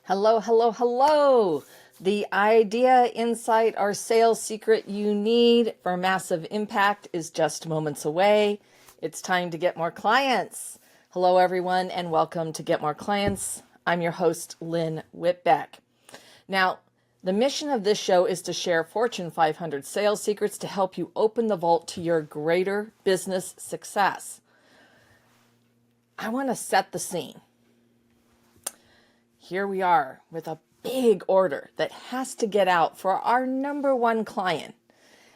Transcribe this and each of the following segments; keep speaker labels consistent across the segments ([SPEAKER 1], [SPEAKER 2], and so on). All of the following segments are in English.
[SPEAKER 1] Hello, hello, hello. The idea, insight, or sales secret you need for massive impact is just moments away. It's time to get more clients. Hello, everyone, and welcome to Get More Clients. I'm your host, Lynn Whitbeck. Now, the mission of this show is to share Fortune 500 sales secrets to help you open the vault to your greater business success. I want to set the scene. Here we are with a big order that has to get out for our number one client.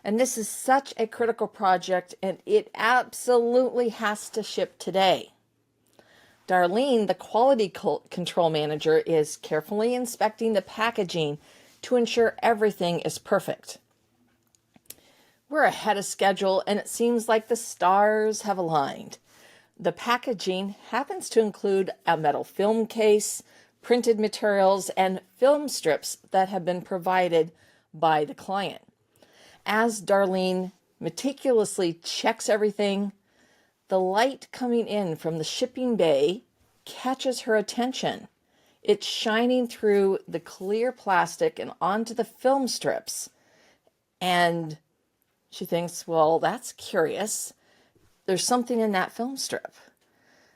[SPEAKER 1] And this is such a critical project, and it absolutely has to ship today. Darlene, the quality control manager, is carefully inspecting the packaging to ensure everything is perfect. We're ahead of schedule, and it seems like the stars have aligned. The packaging happens to include a metal film case, printed materials, and film strips that have been provided by the client. As Darlene meticulously checks everything, the light coming in from the shipping bay catches her attention. It's shining through the clear plastic and onto the film strips. And she thinks, well, that's curious. There's something in that film strip.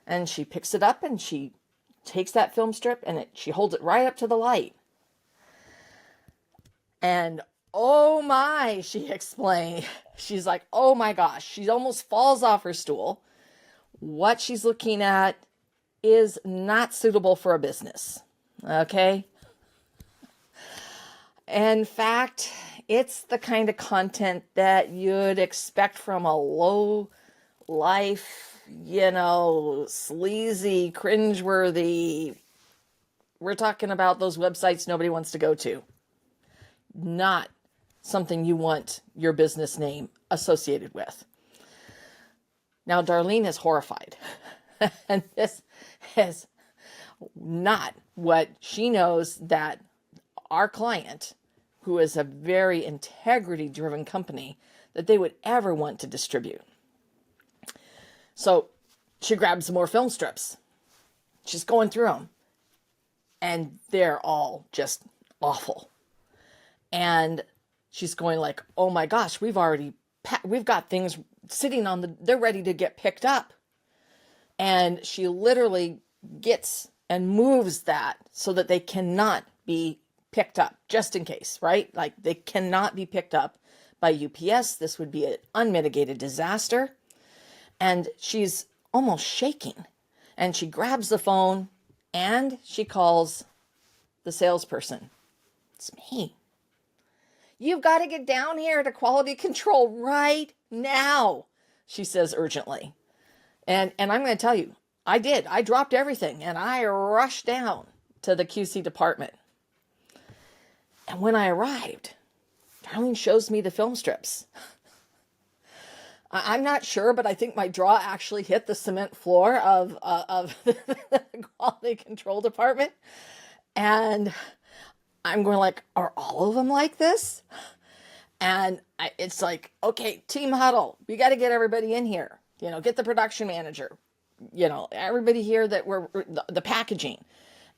[SPEAKER 1] And she picks it up and she takes that film strip and she holds it right up to the light. And oh my, she explained. She's like, oh my gosh, she almost falls off her stool. What she's looking at is not suitable for a business. Okay? In fact, it's the kind of content that you'd expect from a low life, sleazy, cringeworthy. We're talking about those websites nobody wants to go to. Not something you want your business name associated with. Now, Darlene is horrified. And this is not what she knows that our client, who is a very integrity-driven company, that they would ever want to distribute. So she grabs some more film strips. She's going through them. And they're all just awful. And she's going like, oh my gosh, we've got things sitting they're ready to get picked up. And she literally gets and moves that so that they cannot be picked up, just in case, right? Like they cannot be picked up by UPS. This would be an unmitigated disaster. And she's almost shaking. And she grabs the phone and she calls the salesperson. It's me. You've got to get down here to quality control right now, she says urgently. And I'm going to tell you, I did. I dropped everything and I rushed down to the QC department. And when I arrived, Darlene shows me the film strips. I'm not sure, but I think my jaw actually hit the cement floor of the quality control department. And I'm going like, are all of them like this? And it's like, okay, team huddle. We got to get everybody in here. Get the production manager. Everybody here that we're the packaging.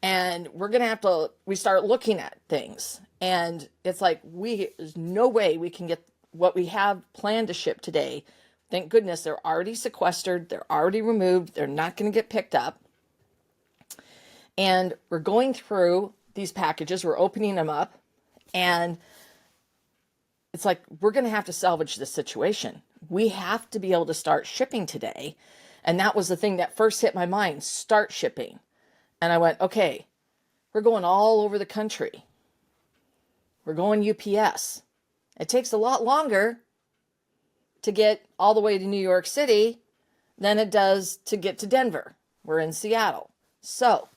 [SPEAKER 1] And we're going to we start looking at things. And it's like, there's no way we can get what we have planned to ship today. Thank goodness they're already sequestered. They're already removed. They're not going to get picked up. And we're going through these packages. We're opening them up. And it's like, we're going to have to salvage this situation. We have to be able to start shipping today. And that was the thing that first hit my mind, start shipping. And I went, okay, we're going all over the country. We're going UPS. It takes a lot longer to get all the way to New York City than it does to get to Denver. We're in Seattle. So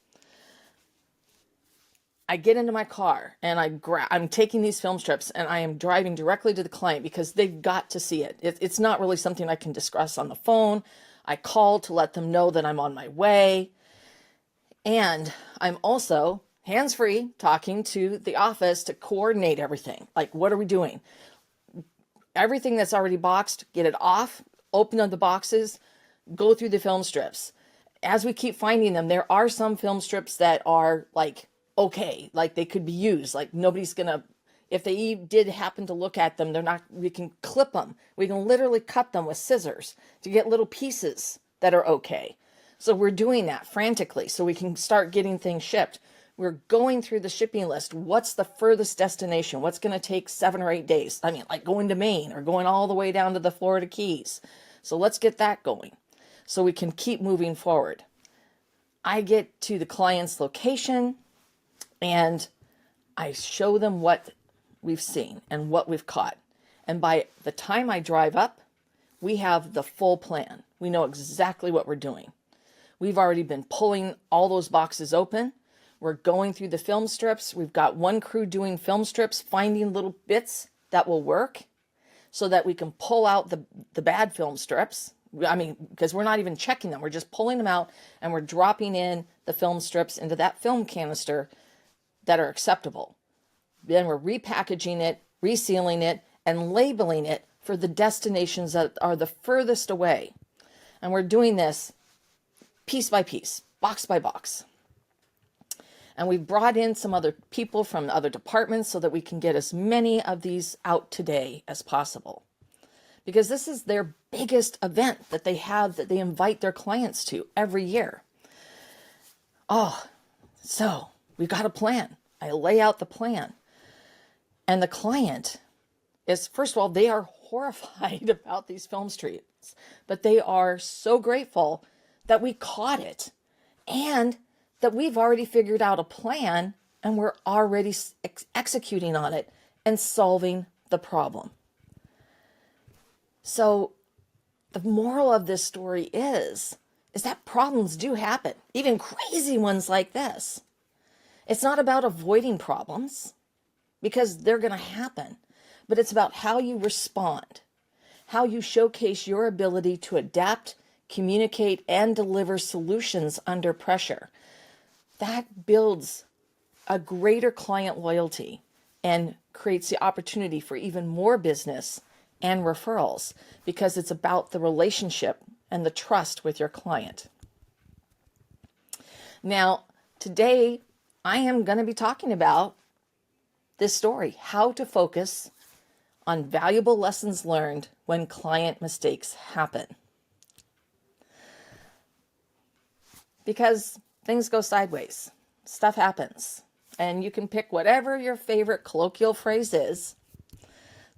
[SPEAKER 1] I get into my car and I'm taking these film strips and I am driving directly to the client because they've got to see it. It's not really something I can discuss on the phone. I call to let them know that I'm on my way. And I'm also hands-free talking to the office to coordinate everything. Like, what are we doing? Everything that's already boxed, get it off, open up the boxes, go through the film strips. As we keep finding them, there are some film strips that are like okay, like they could be used, like nobody's gonna, if they did happen to look at them, they're not, we can clip them. We can literally cut them with scissors to get little pieces that are okay. So we're doing that frantically so we can start getting things shipped. We're going through the shipping list. What's the furthest destination? What's going to take 7 or 8 days? I mean, like going to Maine or going all the way down to the Florida Keys. So let's get that going so we can keep moving forward. I get to the client's location and I show them what we've seen and what we've caught. And by the time I drive up, we have the full plan. We know exactly what we're doing. We've already been pulling all those boxes open. We're going through the film strips. We've got one crew doing film strips, finding little bits that will work so that we can pull out the bad film strips. I mean, because we're not even checking them. We're just pulling them out and we're dropping in the film strips into that film canister that are acceptable. Then we're repackaging it, resealing it, and labeling it for the destinations that are the furthest away. And we're doing this piece by piece, box by box. And we've brought in some other people from other departments so that we can get as many of these out today as possible. Because this is their biggest event that they have, that they invite their clients to every year. Oh, so we've got a plan. I lay out the plan. And the client is, first of all, they are horrified about these film strips, but they are so grateful that we caught it and that we've already figured out a plan and we're already executing on it and solving the problem. So the moral of this story is that problems do happen, even crazy ones like this. It's not about avoiding problems because they're going to happen, but it's about how you respond, how you showcase your ability to adapt, communicate, and deliver solutions under pressure. That builds a greater client loyalty and creates the opportunity for even more business and referrals because it's about the relationship and the trust with your client. Now, today I am going to be talking about this story, how to focus on valuable lessons learned when client mistakes happen. Because things go sideways, stuff happens, and you can pick whatever your favorite colloquial phrase is.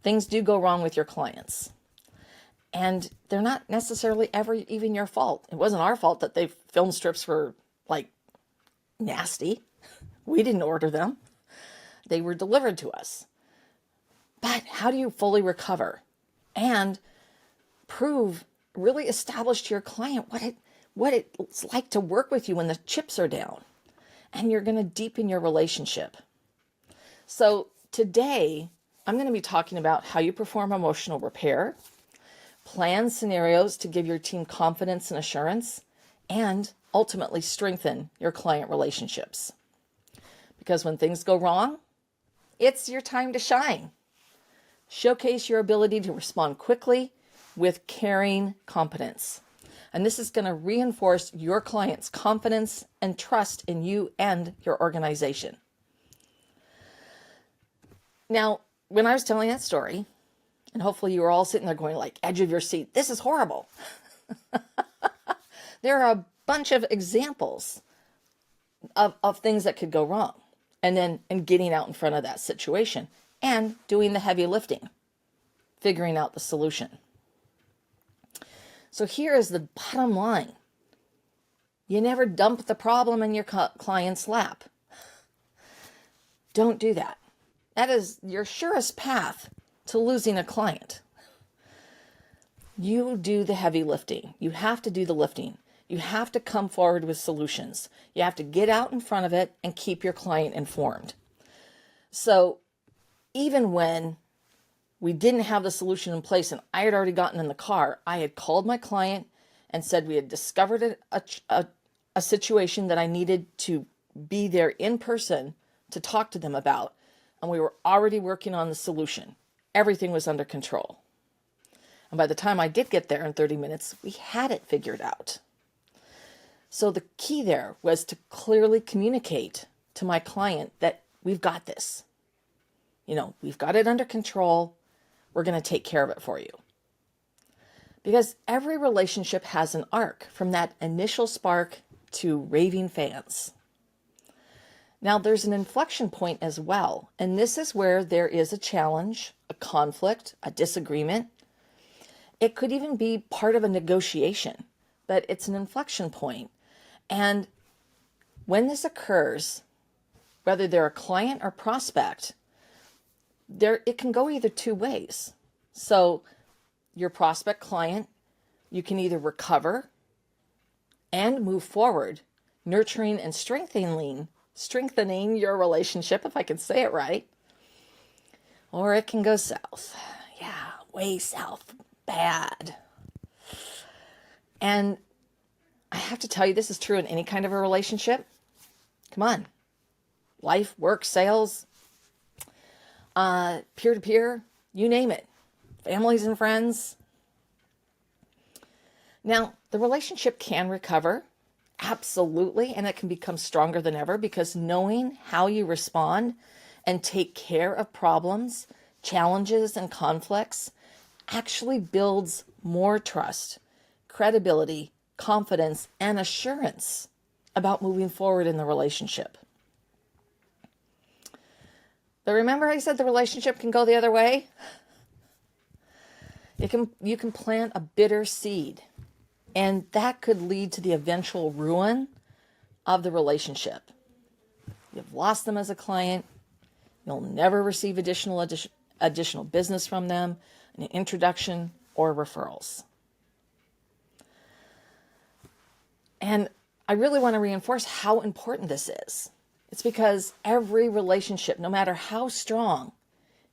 [SPEAKER 1] Things do go wrong with your clients. And they're not necessarily ever even your fault. It wasn't our fault that they film strips were like nasty. We didn't order them. They were delivered to us. But how do you fully recover and prove, really establish to your client what it's like to work with you when the chips are down? And you're going to deepen your relationship. So today, I'm going to be talking about how you perform emotional repair, plan scenarios to give your team confidence and assurance, and ultimately strengthen your client relationships. Because when things go wrong, it's your time to shine. Showcase your ability to respond quickly with caring competence. And this is going to reinforce your client's confidence and trust in you and your organization. Now, when I was telling that story, and hopefully you were all sitting there going like, edge of your seat, this is horrible. There are a bunch of examples of things that could go wrong. And getting out in front of that situation and doing the heavy lifting, figuring out the solution. So here is the bottom line. You never dump the problem in your client's lap. Don't do that. That is your surest path to losing a client. You do the heavy lifting. You have to do the lifting. You have to come forward with solutions. You have to get out in front of it and keep your client informed. So even when we didn't have the solution in place and I had already gotten in the car, I had called my client and said we had discovered a situation that I needed to be there in person to talk to them about. And we were already working on the solution. Everything was under control. And by the time I did get there in 30 minutes, we had it figured out. So the key there was to clearly communicate to my client that we've got this. We've got it under control. We're going to take care of it for you. Because every relationship has an arc from that initial spark to raving fans. Now, there's an inflection point as well, and this is where there is a challenge, a conflict, a disagreement. It could even be part of a negotiation, but it's an inflection point. And when this occurs, whether they're a client or prospect, it can go either two ways. So your prospect client, you can either recover and move forward, nurturing and strengthening your relationship, if I can say it right, or it can go south. Yeah, way south, bad. And I have to tell you, this is true in any kind of a relationship. Come on. Life, work, sales, peer-to-peer, you name it. Families and friends. Now, the relationship can recover, absolutely, and it can become stronger than ever because knowing how you respond and take care of problems, challenges, and conflicts actually builds more trust, credibility, confidence, and assurance about moving forward in the relationship. But remember I said the relationship can go the other way? You can plant a bitter seed, and that could lead to the eventual ruin of the relationship. You've lost them as a client. You'll never receive additional business from them, an introduction, or referrals. And I really want to reinforce how important this is. It's because every relationship, no matter how strong,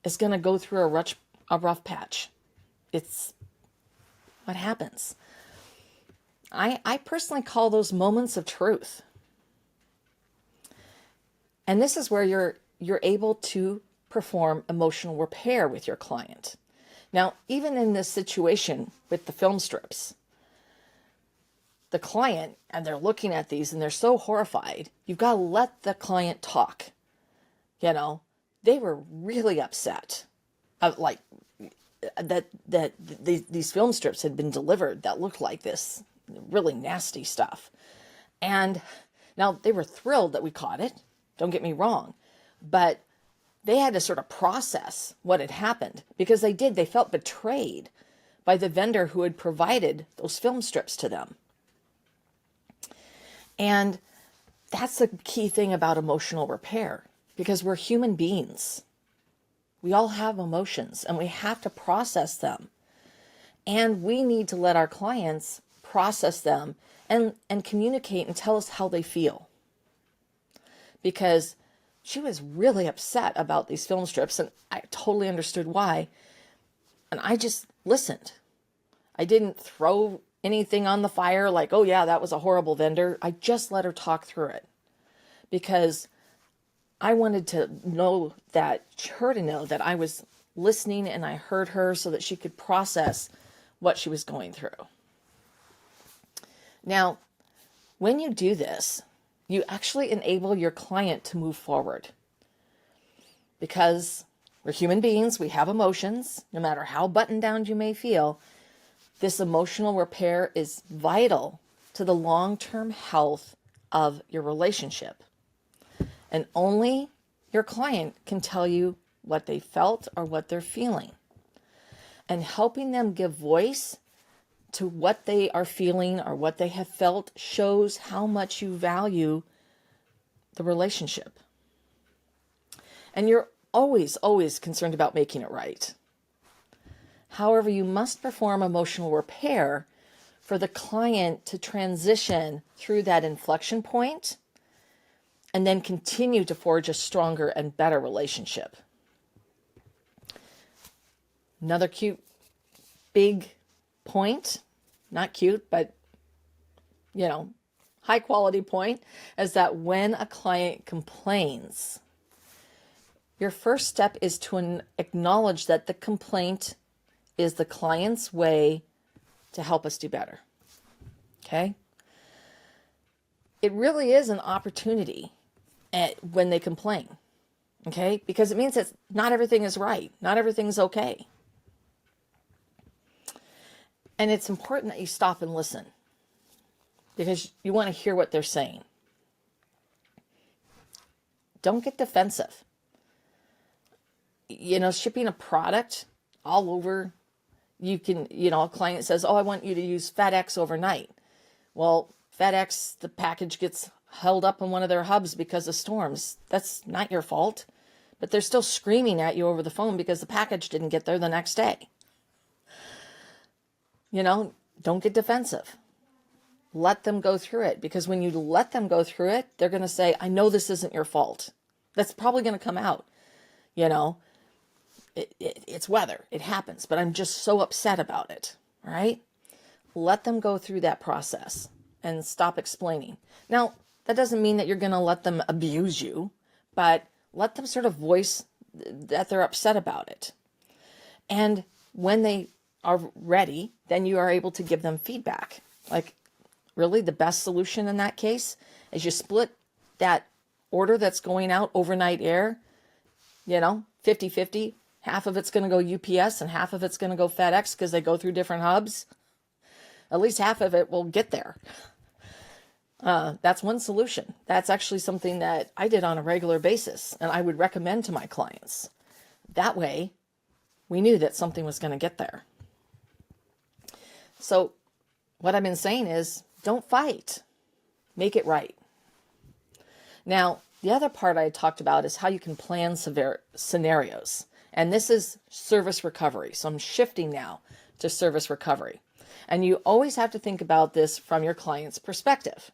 [SPEAKER 1] is going to go through a rough patch. It's what happens. I personally call those moments of truth. And this is where you're able to perform emotional repair with your client. Now, even in this situation with the film strips, the client, and they're looking at these and they're so horrified, you've got to let the client talk. They were really upset. That these film strips had been delivered that looked like this really nasty stuff. And now they were thrilled that we caught it. Don't get me wrong. But they had to sort of process what had happened because they felt betrayed by the vendor who had provided those film strips to them. And that's the key thing about emotional repair, because we're human beings. We all have emotions and we have to process them. And we need to let our clients process them and communicate and tell us how they feel. Because she was really upset about these film strips, and I totally understood why. And I just listened. I didn't throw anything on the fire like, oh yeah, that was a horrible vendor. I just let her talk through it because I wanted her to know that I was listening and I heard her so that she could process what she was going through. Now, when you do this, you actually enable your client to move forward because we're human beings. We have emotions, no matter how buttoned down you may feel. This emotional repair is vital to the long-term health of your relationship. And only your client can tell you what they felt or what they're feeling. And helping them give voice to what they are feeling or what they have felt shows how much you value the relationship. And you're always, always concerned about making it right. However, you must perform emotional repair for the client to transition through that inflection point and then continue to forge a stronger and better relationship. Another cute, big point, not cute, but, high quality point is that when a client complains, your first step is to acknowledge that the complaint is the client's way to help us do better. Okay? It really is an opportunity when they complain. Okay? Because it means that not everything is right. Not everything's okay. And it's important that you stop and listen, because you want to hear what they're saying. Don't get defensive. Shipping a product all over, you can, a client says, oh, I want you to use FedEx overnight. Well, FedEx, the package gets held up in one of their hubs because of storms. That's not your fault, but they're still screaming at you over the phone because the package didn't get there the next day. Don't get defensive. Let them go through it, because when you let them go through it, they're going to say, I know this isn't your fault. That's probably going to come out. It's weather. It happens, but I'm just so upset about it. All right? Let them go through that process and stop explaining. Now, that doesn't mean that you're going to let them abuse you, but let them sort of voice that they're upset about it. And when they are ready, then you are able to give them feedback. Like, really, the best solution in that case is you split that order that's going out overnight air, 50-50. Half of it's going to go UPS and half of it's going to go FedEx because they go through different hubs. At least half of it will get there. That's one solution. That's actually something that I did on a regular basis, and I would recommend to my clients. That way, we knew that something was going to get there. So what I've been saying is, don't fight. Make it right. Now, the other part I talked about is how you can plan severe scenarios. And this is service recovery. So I'm shifting now to service recovery. And you always have to think about this from your client's perspective.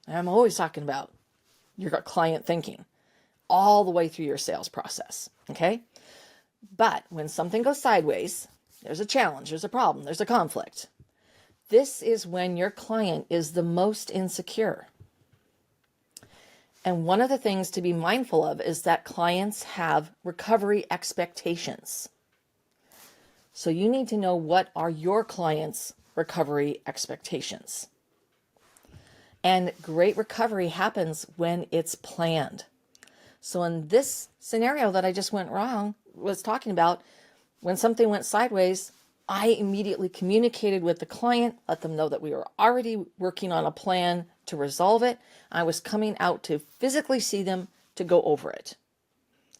[SPEAKER 1] And I'm always talking about your client thinking all the way through your sales process. Okay? But when something goes sideways, there's a challenge, there's a problem, there's a conflict. This is when your client is the most insecure. And one of the things to be mindful of is that clients have recovery expectations. So you need to know, what are your clients' recovery expectations? And great recovery happens when it's planned. So in this scenario that I just was talking about, when something went sideways, I immediately communicated with the client, let them know that we were already working on a plan to resolve it. I was coming out to physically see them to go over it.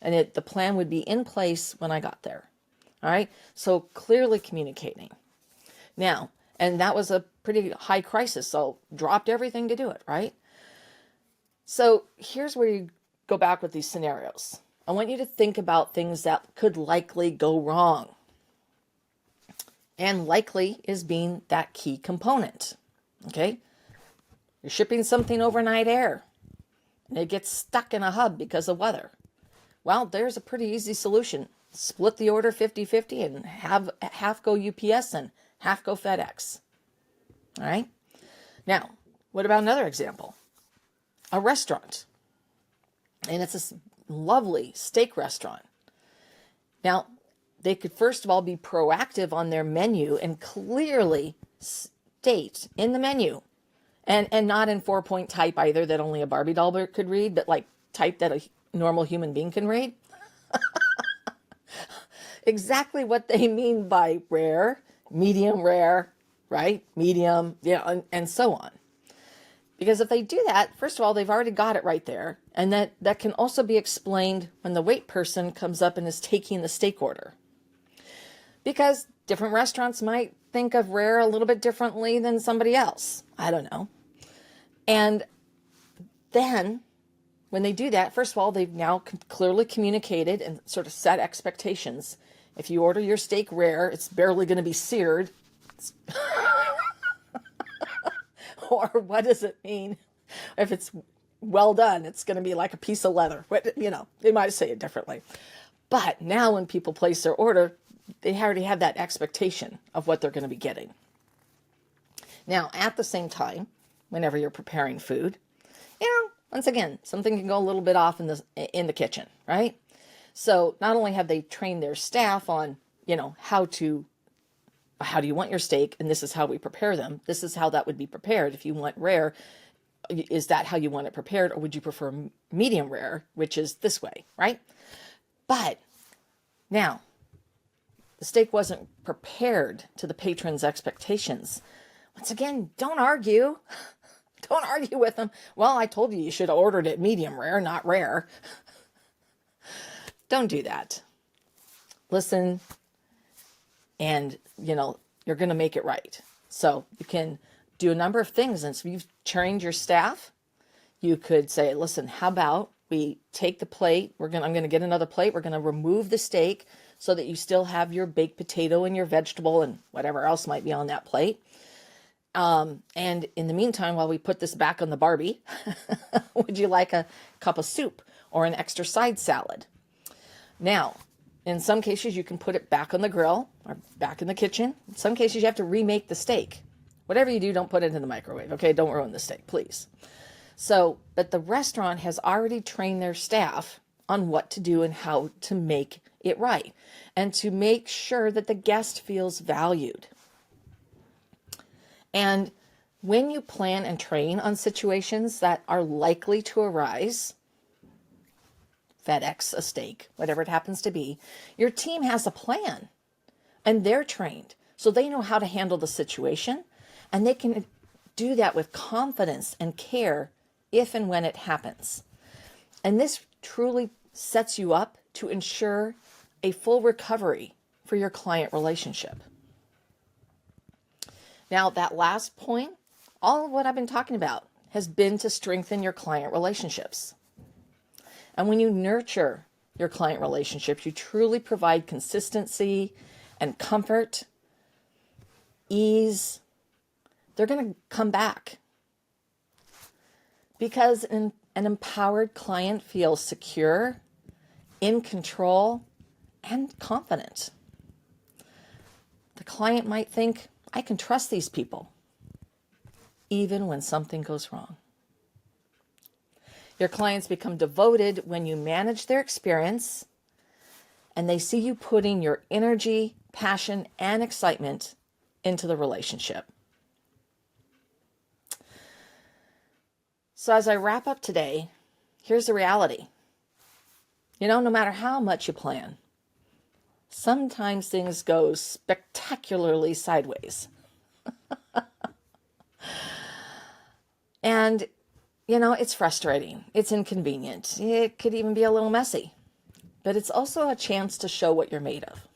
[SPEAKER 1] And the plan would be in place when I got there. All right. So clearly communicating. Now, and that was a pretty high crisis, so dropped everything to do it, right? So here's where you go back with these scenarios. I want you to think about things that could likely go wrong. And likely is being that key component. Okay? You're shipping something overnight air, and it gets stuck in a hub because of weather. Well, there's a pretty easy solution. Split the order 50-50 and have half go UPS and half go FedEx. All right? Now, what about another example? A restaurant. And it's this lovely steak restaurant. Now, they could first of all be proactive on their menu and clearly state in the menu, and not in 4-point type either that only a Barbie doll could read, but like type that a normal human being can read. Exactly what they mean by rare, medium rare, right? Medium, and so on. Because if they do that, first of all, they've already got it right there. And that can also be explained when the wait person comes up and is taking the steak order. Because different restaurants might think of rare a little bit differently than somebody else. I don't know. And then when they do that, first of all, they've now clearly communicated and sort of set expectations. If you order your steak rare, it's barely going to be seared. Or what does it mean? If it's well done, it's going to be like a piece of leather. They might say it differently. But now when people place their order, they already have that expectation of what they're going to be getting. Now, at the same time, whenever you're preparing food, once again, something can go a little bit off in the kitchen, right? So not only have they trained their staff on, how do you want your steak, and this is how we prepare them. This is how that would be prepared. If you want rare, is that how you want it prepared? Or would you prefer medium rare, which is this way, right? But now, the steak wasn't prepared to the patron's expectations. Once again, don't argue. Don't argue with them. Well, I told you should have ordered it medium rare, not rare. Don't do that. Listen, and you're going to make it right. So you can do a number of things. And so you've trained your staff. You could say, listen, how about we take the plate? I'm going to get another plate. We're going to remove the steak so that you still have your baked potato and your vegetable and whatever else might be on that plate. And in the meantime, while we put this back on the Barbie, would you like a cup of soup or an extra side salad? Now, in some cases, you can put it back on the grill or back in the kitchen. In some cases, you have to remake the steak. Whatever you do, don't put it in the microwave, okay? Don't ruin the steak, please. So, but the restaurant has already trained their staff on what to do and how to make it right and to make sure that the guest feels valued. And when you plan and train on situations that are likely to arise, FedEx, a steak, whatever it happens to be, your team has a plan and they're trained. So they know how to handle the situation and they can do that with confidence and care if and when it happens. And this truly sets you up to ensure a full recovery for your client relationship. Now, that last point, all of what I've been talking about has been to strengthen your client relationships. And when you nurture your client relationships, you truly provide consistency and comfort, ease. They're going to come back because an empowered client feels secure, in control, and confident. The client might think, I can trust these people, even when something goes wrong. Your clients become devoted when you manage their experience and they see you putting your energy, passion, and excitement into the relationship. So as I wrap up today, here's the reality. No matter how much you plan, sometimes things go spectacularly sideways. And, it's frustrating. It's inconvenient. It could even be a little messy. But it's also a chance to show what you're made of.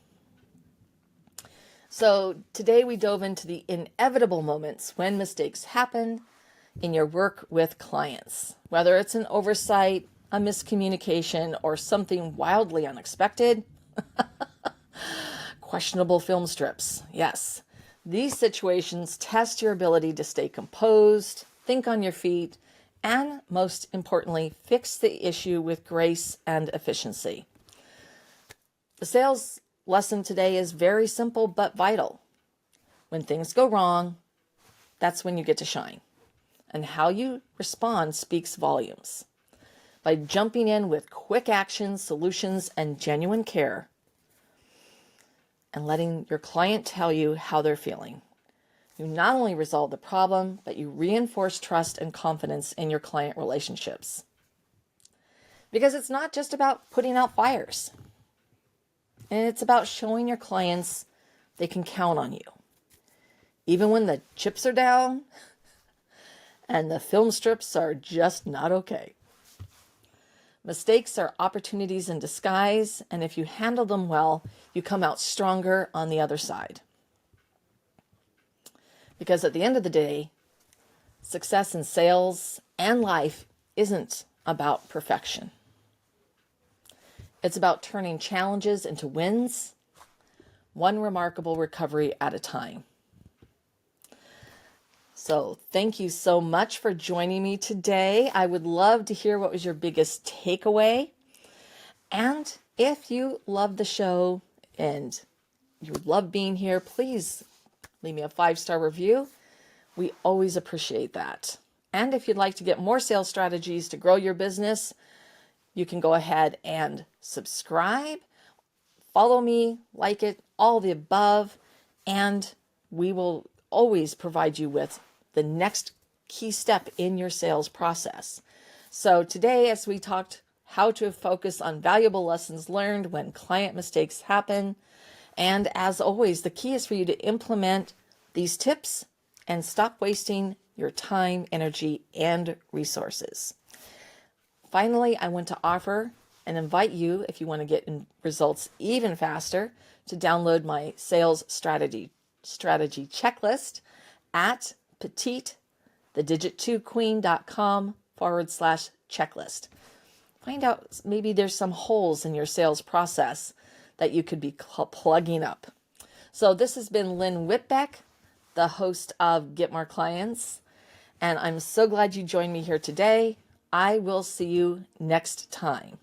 [SPEAKER 1] So today we dove into the inevitable moments when mistakes happen in your work with clients. Whether it's an oversight, a miscommunication, or something wildly unexpected. Questionable film strips. Yes. These situations test your ability to stay composed, think on your feet, and most importantly, fix the issue with grace and efficiency. The sales lesson today is very simple but vital. When things go wrong, that's when you get to shine. And how you respond speaks volumes. By jumping in with quick actions, solutions, and genuine care, and letting your client tell you how they're feeling. You not only resolve the problem, but you reinforce trust and confidence in your client relationships. Because it's not just about putting out fires. And it's about showing your clients they can count on you. Even when the chips are down and the film strips are just not okay. Mistakes are opportunities in disguise, and if you handle them well, you come out stronger on the other side. Because at the end of the day, success in sales and life isn't about perfection. It's about turning challenges into wins, one remarkable recovery at a time. So thank you so much for joining me today. I would love to hear what was your biggest takeaway. And if you love the show and you love being here, please leave me a 5-star review. We always appreciate that. And if you'd like to get more sales strategies to grow your business, you can go ahead and subscribe, follow me, like it, all the above, and we will always provide you with the next key step in your sales process. So today, as we talked how to focus on valuable lessons learned when client mistakes happen, and as always, the key is for you to implement these tips and stop wasting your time, energy, and resources. Finally, I want to offer and invite you, if you want to get results even faster, to download my sales strategy checklist at petite2queen.com/checklist. Find out maybe there's some holes in your sales process that you could be plugging up. So this has been Lynn Whitbeck, the host of Get More Clients, and I'm so glad you joined me here today. I will see you next time.